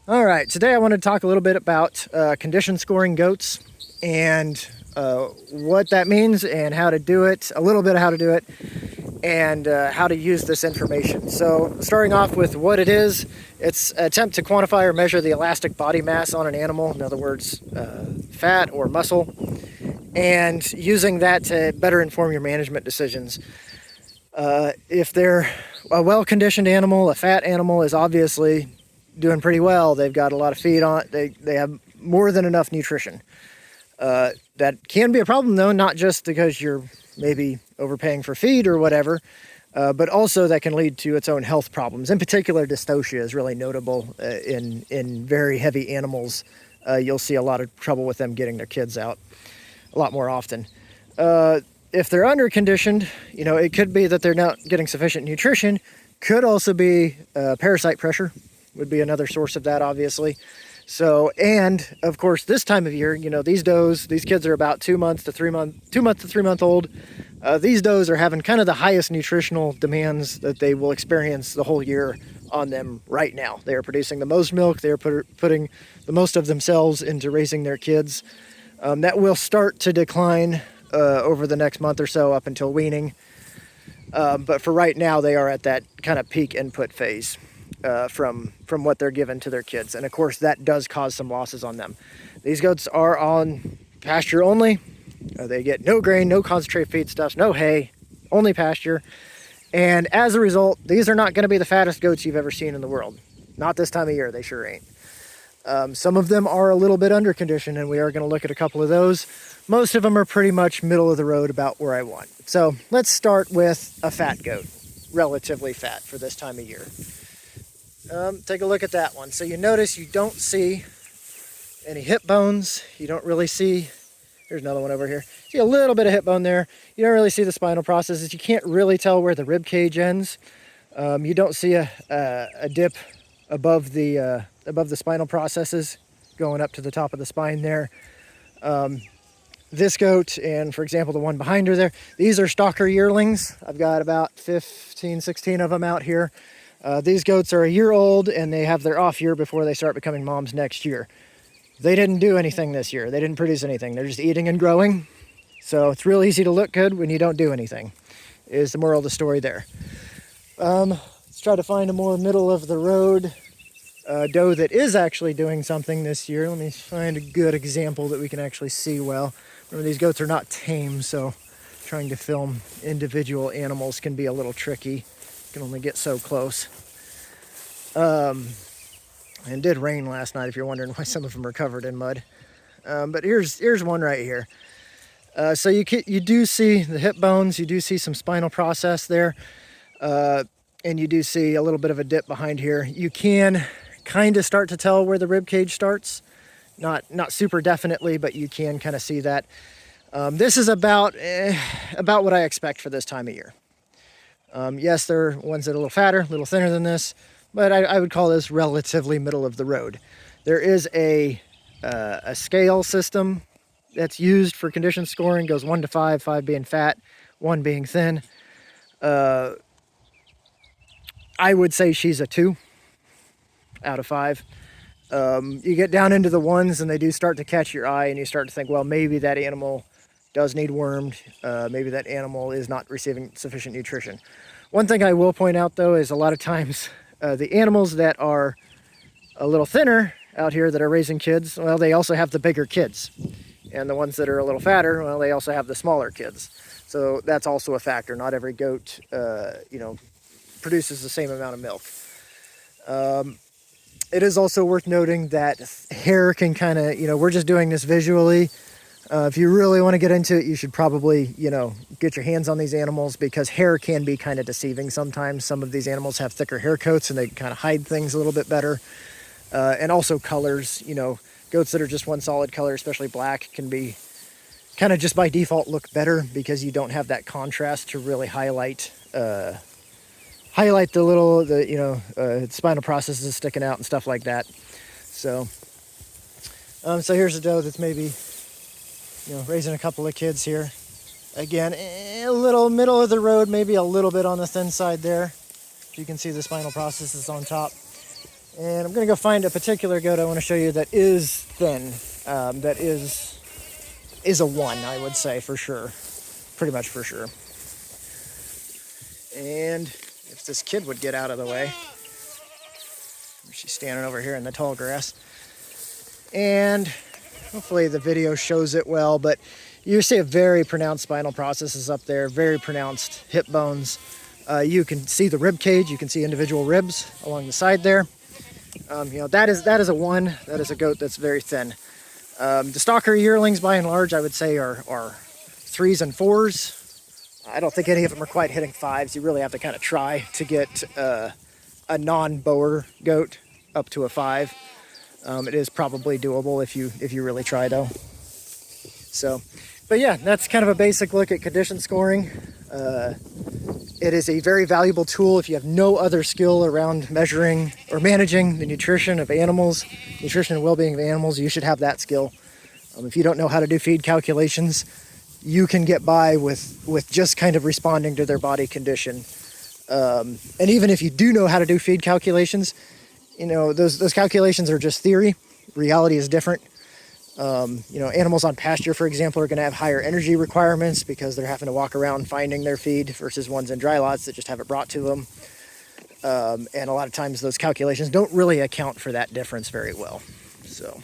All right, today I want to talk a little bit about condition scoring goats and what that means and how to do it, a little bit of how to do it, and how to use this information. So starting off with what it is, it's an attempt to quantify or measure the elastic body mass on an animal, in other words, fat or muscle, and using that to better inform your management decisions. If they're a well-conditioned animal, a fat animal is obviously doing pretty well. They've got a lot of feed on it. They have more than enough nutrition. That can be a problem though, not just because you're maybe overpaying for feed or whatever, but also that can lead to its own health problems. In particular, dystocia is really notable in very heavy animals. You'll see a lot of trouble with them getting their kids out a lot more often. If they're underconditioned, it could be that they're not getting sufficient nutrition. Could also be parasite pressure would be another source of that, obviously. So, and of course, this time of year, these kids are about 2 months to 3 month old. These does are having kind of the highest nutritional demands that they will experience the whole year on them right now. They are producing the most milk. They are putting the most of themselves into raising their kids. That will start to decline over the next month or so up until weaning. But for right now, they are at that kind of peak input phase. From what they're given to their kids. And of course that does cause some losses on them. These goats are on pasture only. They get no grain, no concentrate feedstuffs, no hay, only pasture. And as a result, these are not going to be the fattest goats you've ever seen in the world. Not this time of year, they sure ain't. Some of them are a little bit underconditioned, and we are going to look at a couple of those. Most of them are pretty much middle of the road, about where I want. So let's start with a fat goat, relatively fat for this time of year. Take a look at that one. So you notice you don't see any hip bones. You don't really see, here's another one over here. See a little bit of hip bone there. You don't really see the spinal processes. You can't really tell where the rib cage ends. You don't see a dip above the spinal processes going up to the top of the spine there. This goat, and for example, the one behind her there, these are stalker yearlings. I've got about 15, 16 of them out here. These goats are a year old, and they have their off year before they start becoming moms next year. They didn't do anything this year. They didn't produce anything. They're just eating and growing. So it's real easy to look good when you don't do anything, is the moral of the story there. Let's try to find a more middle of the road doe that is actually doing something this year. Let me find a good example that we can actually see well. Remember, these goats are not tame, so trying to film individual animals can be a little tricky. Can only get so close. And it did rain last night, if you're wondering why some of them are covered in mud. But here's one right here. So you do see the hip bones, you do see some spinal process there, and you do see a little bit of a dip behind here. You can kind of start to tell where the rib cage starts. Not super definitely, but you can kind of see that. This is about what I expect for this time of year. Yes, there are ones that are a little fatter, a little thinner than this, but I would call this relatively middle of the road. There is a scale system that's used for condition scoring, goes 1 to 5, 5 being fat, 1 being thin. I would say she's a 2 out of 5. You get down into the 1s and they do start to catch your eye, and you start to think, well, maybe that animal does need wormed. Maybe that animal is not receiving sufficient nutrition. One thing I will point out, though, is a lot of times the animals that are a little thinner out here that are raising kids, well, they also have the bigger kids. And the ones that are a little fatter, well, they also have the smaller kids. So that's also a factor. Not every goat, produces the same amount of milk. It is also worth noting that hair can kind of, we're just doing this visually. If you really want to get into it, you should probably, get your hands on these animals, because hair can be kind of deceiving sometimes. Some of these animals have thicker hair coats and they kind of hide things a little bit better. And also colors, goats that are just one solid color, especially black, can be kind of just by default look better because you don't have that contrast to really highlight the spinal processes sticking out and stuff like that. So here's a doe that's maybe, raising a couple of kids here. Again, a little middle of the road, maybe a little bit on the thin side there. You can see the spinal processes on top. And I'm going to go find a particular goat I want to show you that is thin. That is a 1, I would say, for sure. Pretty much for sure. And if this kid would get out of the way. She's standing over here in the tall grass. And hopefully the video shows it well, but you see a very pronounced spinal processes up there, very pronounced hip bones. You can see the rib cage, you can see individual ribs along the side there. That is a 1. That is a goat that's very thin. The stocker yearlings, by and large, I would say are 3s and 4s. I don't think any of them are quite hitting 5s. You really have to kind of try to get a non-bower goat up to a 5. It is probably doable if you really try, though. So, but yeah, that's kind of a basic look at condition scoring. It is a very valuable tool if you have no other skill around measuring or managing the nutrition of animals, nutrition and well-being of animals. You should have that skill. If you don't know how to do feed calculations, you can get by with just kind of responding to their body condition. And even if you do know how to do feed calculations, those calculations are just theory. Reality is different. Animals on pasture, for example, are going to have higher energy requirements because they're having to walk around finding their feed versus ones in dry lots that just have it brought to them. And a lot of times those calculations don't really account for that difference very well. So.